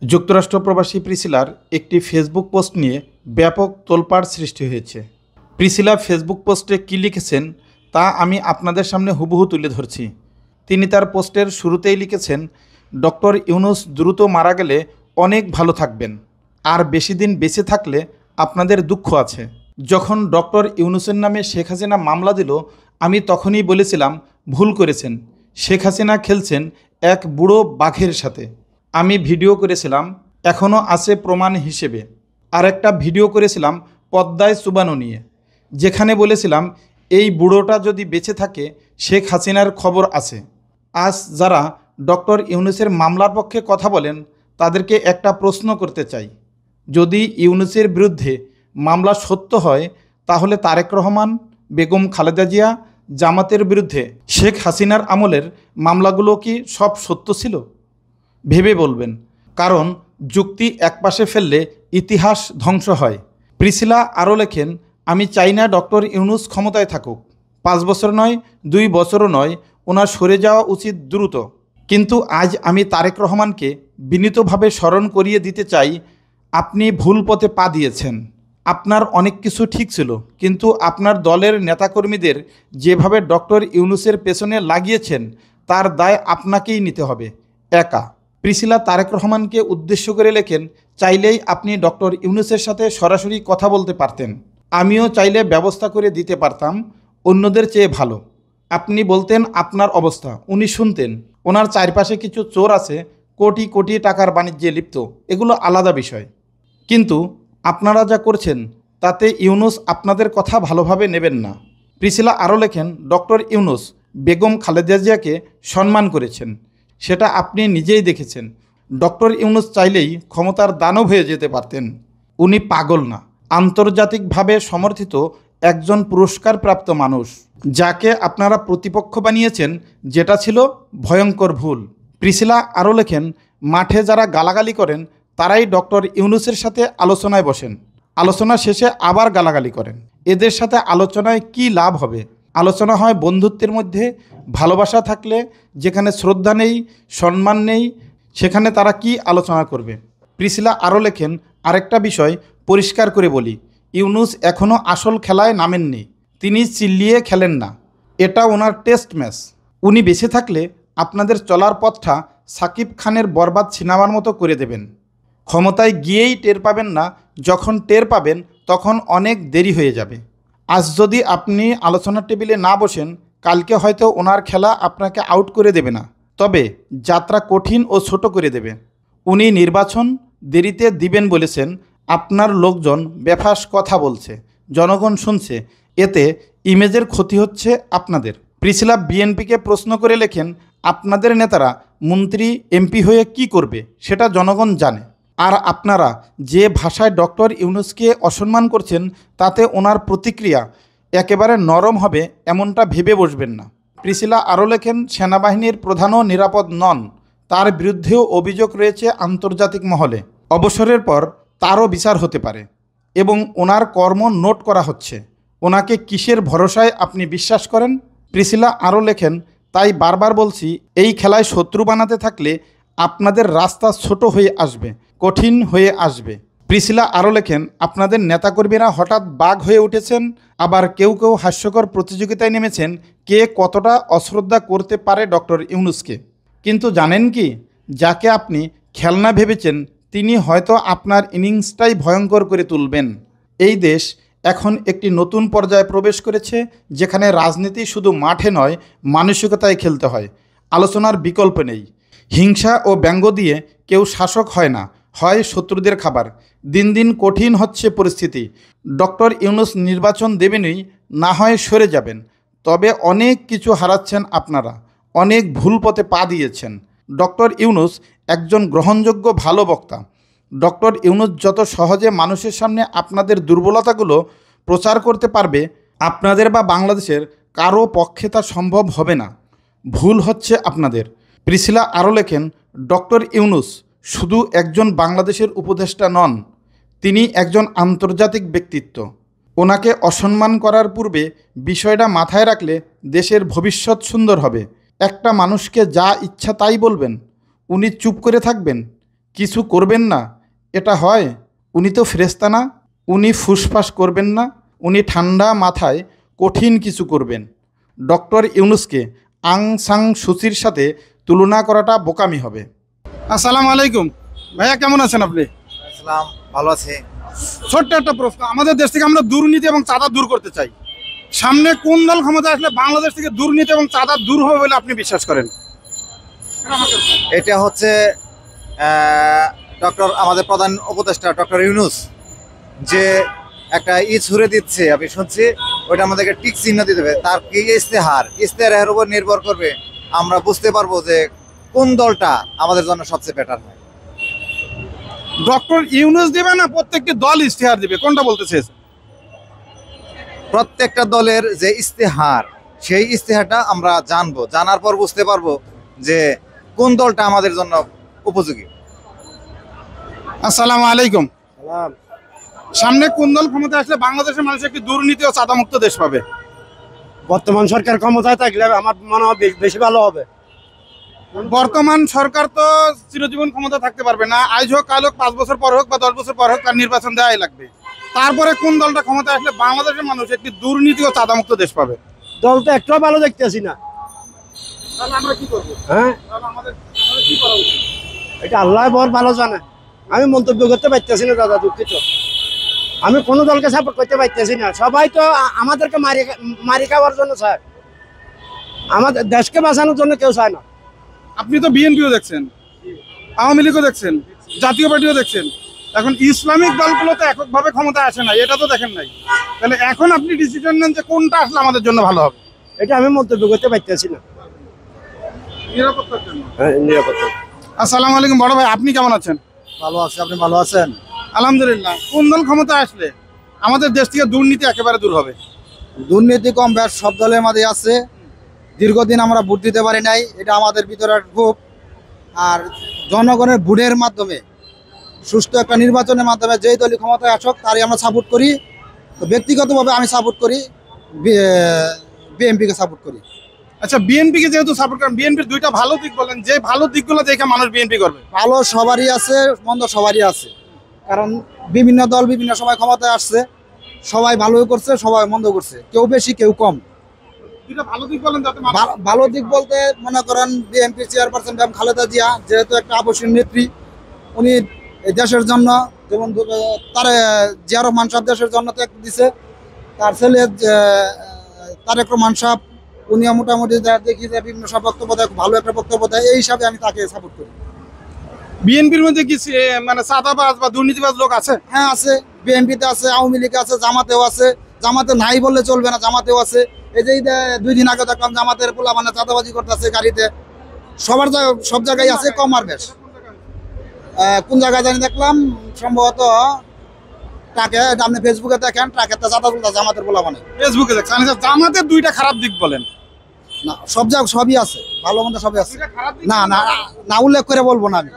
যুক্তরাষ্ট্র প্রবাসী প্রিসিলার একটি ফেসবুক পোস্ট নিয়ে ব্যাপক তোলপাড় সৃষ্টি হয়েছে। প্রিসিলা ফেসবুক পোস্টে কী লিখেছেন তা আমি আপনাদের সামনে হুবহু তুলে ধরছি। তিনি তার পোস্টের শুরুতেই লিখেছেন, ডক্টর ইউনূস দ্রুত মারা গেলে অনেক ভালো থাকবেন, আর বেশি দিন বেঁচে থাকলে আপনাদের দুঃখ আছে। যখন ডক্টর ইউনূসের নামে শেখ হাসিনা মামলা দিল, আমি তখনই বলেছিলাম ভুল করেছেন। শেখ হাসিনা খেলছেন এক বুড়ো বাঘের সাথে। আমি ভিডিও করেছিলাম, এখনও আছে প্রমাণ হিসেবে। আর একটা ভিডিও করেছিলাম পদ্মায় চুবানো নিয়ে, যেখানে বলেছিলাম এই বুড়োটা যদি বেঁচে থাকে শেখ হাসিনার খবর আছে। আজ যারা ডক্টর ইউনূসের মামলার পক্ষে কথা বলেন তাদেরকে একটা প্রশ্ন করতে চাই, যদি ইউনূসের বিরুদ্ধে মামলা সত্য হয় তাহলে তারেক রহমান, বেগম খালেদা জিয়া, জামাতের বিরুদ্ধে শেখ হাসিনার আমলের মামলাগুলো কি সব সত্য ছিল? ভেবে বলবেন, কারণ যুক্তি একপাশে ফেললে ইতিহাস ধ্বংস হয়। প্রিসিলা আরও লেখেন, আমি চাই না ডক্টর ইউনূস ক্ষমতায় থাকুক। 5 বছর নয়, 2 বছরও নয়, ওনার সরে যাওয়া উচিত দ্রুত। কিন্তু আজ আমি তারেক রহমানকে বিনীতভাবে স্মরণ করিয়ে দিতে চাই, আপনি ভুল পথে পা দিয়েছেন। আপনার অনেক কিছু ঠিক ছিল, কিন্তু আপনার দলের নেতাকর্মীদের যেভাবে ডক্টর ইউনূসের পেছনে লাগিয়েছেন তার দায় আপনাকেই নিতে হবে, একা। প্রিসিলা তারেক রহমানকে উদ্দেশ্য করে লেখেন, চাইলেই আপনি ডক্টর ইউনূসের সাথে সরাসরি কথা বলতে পারতেন। আমিও চাইলে ব্যবস্থা করে দিতে পারতাম অন্যদের চেয়ে ভালো। আপনি বলতেন আপনার অবস্থা, উনি শুনতেন। ওনার চারপাশে কিছু চোর আছে, কোটি কোটি টাকার বাণিজ্যে লিপ্ত, এগুলো আলাদা বিষয়। কিন্তু আপনারা যা করছেন তাতে ইউনূস আপনাদের কথা ভালোভাবে নেবেন না। প্রিসিলা আরও লেখেন, ডক্টর ইউনূস বেগম খালেদা জিয়াকে সম্মান করেছেন, সেটা আপনি নিজেই দেখেছেন। ডক্টর ইউনূস চাইলেই ক্ষমতার দানব হয়ে যেতে পারতেন। উনি পাগল না, আন্তর্জাতিকভাবে সমর্থিত একজন পুরস্কারপ্রাপ্ত মানুষ, যাকে আপনারা প্রতিপক্ষ বানিয়েছেন, যেটা ছিল ভয়ঙ্কর ভুল। প্রিসিলা আরও লেখেন, মাঠে যারা গালাগালি করেন তারাই ডক্টর ইউনূসের সাথে আলোচনায় বসেন, আলোচনা শেষে আবার গালাগালি করেন। এদের সাথে আলোচনায় কি লাভ হবে? আলোচনা হয় বন্ধুত্বের মধ্যে, ভালোবাসা থাকলে। যেখানে শ্রদ্ধা নেই, সম্মান নেই, সেখানে তারা কি আলোচনা করবে? প্রিসিলা আরও লেখেন, আরেকটা বিষয় পরিষ্কার করে বলি, ইউনূস এখনও আসল খেলায় নামেননি। তিনি চিল্লিয়ে খেলেন না, এটা ওনার টেস্ট ম্যাচ। উনি বেঁচে থাকলে আপনাদের চলার পথটা সাকিব খানের বরবাদ সিনেমার মতো করে দেবেন। ক্ষমতায় গিয়েই টের পাবেন না, যখন টের পাবেন তখন অনেক দেরি হয়ে যাবে। আজ যদি আপনি আলোচনার টেবিলে না বসেন, কালকে হয়তো ওনার খেলা আপনাকে আউট করে দেবে না, তবে যাত্রা কঠিন ও ছোট করে দেবে। উনি নির্বাচন দেরিতে দিবেন বলেছেন, আপনার লোকজন বেফাস কথা বলছে, জনগণ শুনছে, এতে ইমেজের ক্ষতি হচ্ছে আপনাদের। প্রিসিলা বিএনপিকে প্রশ্ন করে লেখেন, আপনাদের নেতারা মন্ত্রী এমপি হয়ে কি করবে সেটা জনগণ জানে। আর আপনারা যে ভাষায় ডক্টর ইউনূসকে অসম্মান করছেন তাতে ওনার প্রতিক্রিয়া একেবারে নরম হবে এমনটা ভেবে বসবেন না। প্রিসিলা আরও লেখেন, সেনাবাহিনীর প্রধানও নিরাপদ নন, তার বিরুদ্ধেও অভিযোগ রয়েছে আন্তর্জাতিক মহলে। অবসরের পর তারও বিচার হতে পারে এবং ওনার কর্ম নোট করা হচ্ছে। ওনাকে কিসের ভরসায় আপনি বিশ্বাস করেন? প্রিসিলা আরও লেখেন, তাই বারবার বলছি, এই খেলায় শত্রু বানাতে থাকলে আপনাদের রাস্তা ছোট হয়ে আসবে, কঠিন হয়ে আসবে। প্রিসিলা আরও লেখেন, আপনাদের নেতাকর্মীরা হঠাৎ বাঘ হয়ে উঠেছেন, আবার কেউ কেউ হাস্যকর প্রতিযোগিতায় নেমেছেন কে কতটা অশ্রদ্ধা করতে পারে ডক্টর ইউনূসকে। কিন্তু জানেন কি, যাকে আপনি খেলনা ভেবেছেন তিনি হয়তো আপনার ইনিংসটাই ভয়ঙ্কর করে তুলবেন। এই দেশ এখন একটি নতুন পর্যায়ে প্রবেশ করেছে, যেখানে রাজনীতি শুধু মাঠে নয়, মানসিকতায় খেলতে হয়। আলোচনার বিকল্প নেই। হিংসা ও ব্যঙ্গ দিয়ে কেউ শাসক হয় না, হয় শত্রুদের খাবার। দিন দিন কঠিন হচ্ছে পরিস্থিতি। ডক্টর ইউনূস নির্বাচন দেবেনই, না হয় সরে যাবেন, তবে অনেক কিছু হারাচ্ছেন আপনারা, অনেক ভুল পথে পা দিয়েছেন। ডক্টর ইউনূস একজন গ্রহণযোগ্য ভালো বক্তা। ডক্টর ইউনূস যত সহজে মানুষের সামনে আপনাদের দুর্বলতাগুলো প্রচার করতে পারবে, আপনাদের বা বাংলাদেশের কারো পক্ষে তা সম্ভব হবে না। ভুল হচ্ছে আপনাদের। প্রিসিলা আরও লেখেন, ডক্টর ইউনূস শুধু একজন বাংলাদেশের উপদেষ্টা নন, তিনি একজন আন্তর্জাতিক ব্যক্তিত্ব। ওনাকে অসম্মান করার পূর্বে বিষয়টা মাথায় রাখলে দেশের ভবিষ্যৎ সুন্দর হবে। একটা মানুষকে যা ইচ্ছা তাই বলবেন, উনি চুপ করে থাকবেন? কিছু করবেন না, এটা হয়? উনি তো ফেরেশতা না, উনি ফুসফাস করবেন না, উনি ঠান্ডা মাথায় কঠিন কিছু করবেন। ডক্টর ইউনূসকে আং সাং সুচির সাথে তুলনা করাটা বোকামি হবে। আসসালামু আলাইকুম ভাইয়া, কেমন আছেন আপনি? ইসলাম ভালো আছে। ছোট্ট একটা প্রশ্ন, আমাদের দেশ থেকে আমরা দুর্নীতি এবং চাঁদা দূর করতে চাই, সামনে কোন দল ক্ষমতা আসলে বাংলাদেশ থেকে দুর্নীতি এবং চাঁদা দূর হবে বলে আপনি বিশ্বাস করেন? এটা হচ্ছে ডক্টর আমাদের প্রধান উপদেষ্টা ডক্টর ইউনূস যে একটা ছুড়ে দিচ্ছে, আমি শুনছি ওইটা আমাদেরকে টিক চিহ্ন দিতে হবে। তার কি ইস্তেহারের উপর নির্ভর করবে, আমরা বুঝতে পারবো যে কোন দলটা আমাদের জন্য সবচেয়ে বেটার হয়। ডক্টর ইউনূস দিবে না প্রত্যেকটি দল ইশতেহার দিবে, কোনটা বলতে চেয়েছে? প্রত্যেকটা দলের যে ইস্তেহার, সেই ইস্তেহারটা আমরা জানবো, জানার পর বুঝতে পারবো যে কোন দলটা আমাদের জন্য উপযোগী। আসসালামু আলাইকুম। সামনে কোন দল ক্ষমতা আসলে বাংলাদেশের মানুষ একটি দুর্নীতি ও চাঁদামুক্ত দেশ পাবে? বর্তমান সরকার ক্ষমতায় থাকলে আমার মনে হয় বেশি ভালো হবে। বর্তমান সরকার তো চিরজীবন ক্ষমতা থাকতে পারবে না, আজ হোক কাল হোক, 5 বছর পর হোক বা 10 বছর পর হোক, তার নির্বাচন দেওয়াই লাগবে। তারপরে কোন দলটা ক্ষমতা আসলে বাংলাদেশের মানুষ একটি দুর্নীতি ও চাঁদামুক্ত দেশ পাবে? দল তো একটু ভালো দেখতেছি না। তাহলে আমরা কি করব? হ্যাঁ, তাহলে আমাদের কি করা উচিত? এটা আল্লাহ বড় ভালো জানে, আমি মন্তব্য করতে পারতেছি না দাদা, দুঃখিত। আমি কোনো দলকে সাপোর্ট করতে পারতেছি না। সবাই তো আমাদেরকে মারি খাওয়ার জন্য চায়, আমাদের দেশকে বাঁচানোর জন্য কেউ চায় না। আপনি তো বিএনপিও দেখছেন, আওয়ামী লীগও দেখছেন, জাতীয় পার্টিও দেখছেন, এখন ইসলামিক দলগুলো তো এককভাবে ক্ষমতায় আসে না, এটা তো দেখেন নাই। তাহলে এখন আপনি ডিসিশন নেন যে কোনটা আসলে আমাদের জন্য ভালো হবে। এটা আমি মন্তব্য করতে পারতেছি না। নিরাপত্তার জন্য। হ্যাঁ, নিরাপত্তা। আসসালামু আলাইকুম বড় ভাই, আপনি কেমন আছেন? ভালো আছে, আপনি ভালো আছেন? আলহামদুলিল্লাহ। কোন দল ক্ষমতা আসলে আমাদের দেশ থেকে দুর্নীতি একেবারে দূর হবে? দুর্নীতি কম বেশ সব দলের মধ্যে আছে। দীর্ঘদিন আমরা ভোট দিতে পারি নাই, এটা আমাদের ভিতরের ক্ষোভ। আর জনগণের ভোটের মাধ্যমে, সুষ্ঠু একটা নির্বাচনের মাধ্যমে যেই দলই ক্ষমতায় আসুক তারই আমরা সাপোর্ট করি। তো ব্যক্তিগতভাবে আমি সাপোর্ট করি, বিএনপিকে সাপোর্ট করি। আচ্ছা, বিএনপিকে যেহেতু সাপোর্ট করেন, বিএনপির দুইটা ভালো দিক বলেন, যে ভালো দিকগুলো দেখে মানুষ বিএনপি করবে। ভালো সবারই আছে, মন্দ সবারই আছে, কারণ বিভিন্ন দল বিভিন্ন সময় ক্ষমতায় আসছে, সবাই ভালোই করছে, সবাই মন্দ করছে, কেউ বেশি কেউ কম। দুইটা ভালো দিক বলেন যাতে ভালো দিক বলতে মনে করেন BNP chairperson ma'am Khaleda Zia যেহেতু একটা আবশ্যক নেত্রী, উনি এই দেশের জন্য, যেমন তার জিয়া রহমান সাহেব দেশের জন্য ত্যাগ দিছে, তার ছেলে তারেক রহমান সাহেব উনিও মোটামুটি দেখি যে বিভিন্ন সব বক্তব্য দেয়, ভালো একটা বক্তব্য দেয়, এই হিসাবে আমি তাকে সাপোর্ট করি। বিএনপির মধ্যে কি মানে চাঁদাবাজ বা দুর্নীতিবাজ লোক আছে? হ্যাঁ আছে, বিএনপিতে আছে, আওয়ামী লীগে আছে, জামাতেও আছে। জামাতে নাই বললে চলবে না, জামাতেও আছে। এই যে 2 দিন আগে দেখলাম জামাতের পোলা মানে চাঁদাবাজি করতেছে গাড়িতে। সব জায়গায় আছে, কম আর বেশ। কোন জায়গায় জানি দেখলাম, সম্ভবত ট্রাকে, আপনি ফেসবুকে দেখেন, ট্রাকে চাঁদা তুলতে জামাতের পোলা মানে। ফেসবুকে দেখছেন? জামাতের দুইটা খারাপ দিক বলেন। না, সব জায়গায় সবই আছে, ভালো মন্দ সবই আছে। দুইটা খারাপ দিক না না না, উল্লেখ করে বলবো না আমি।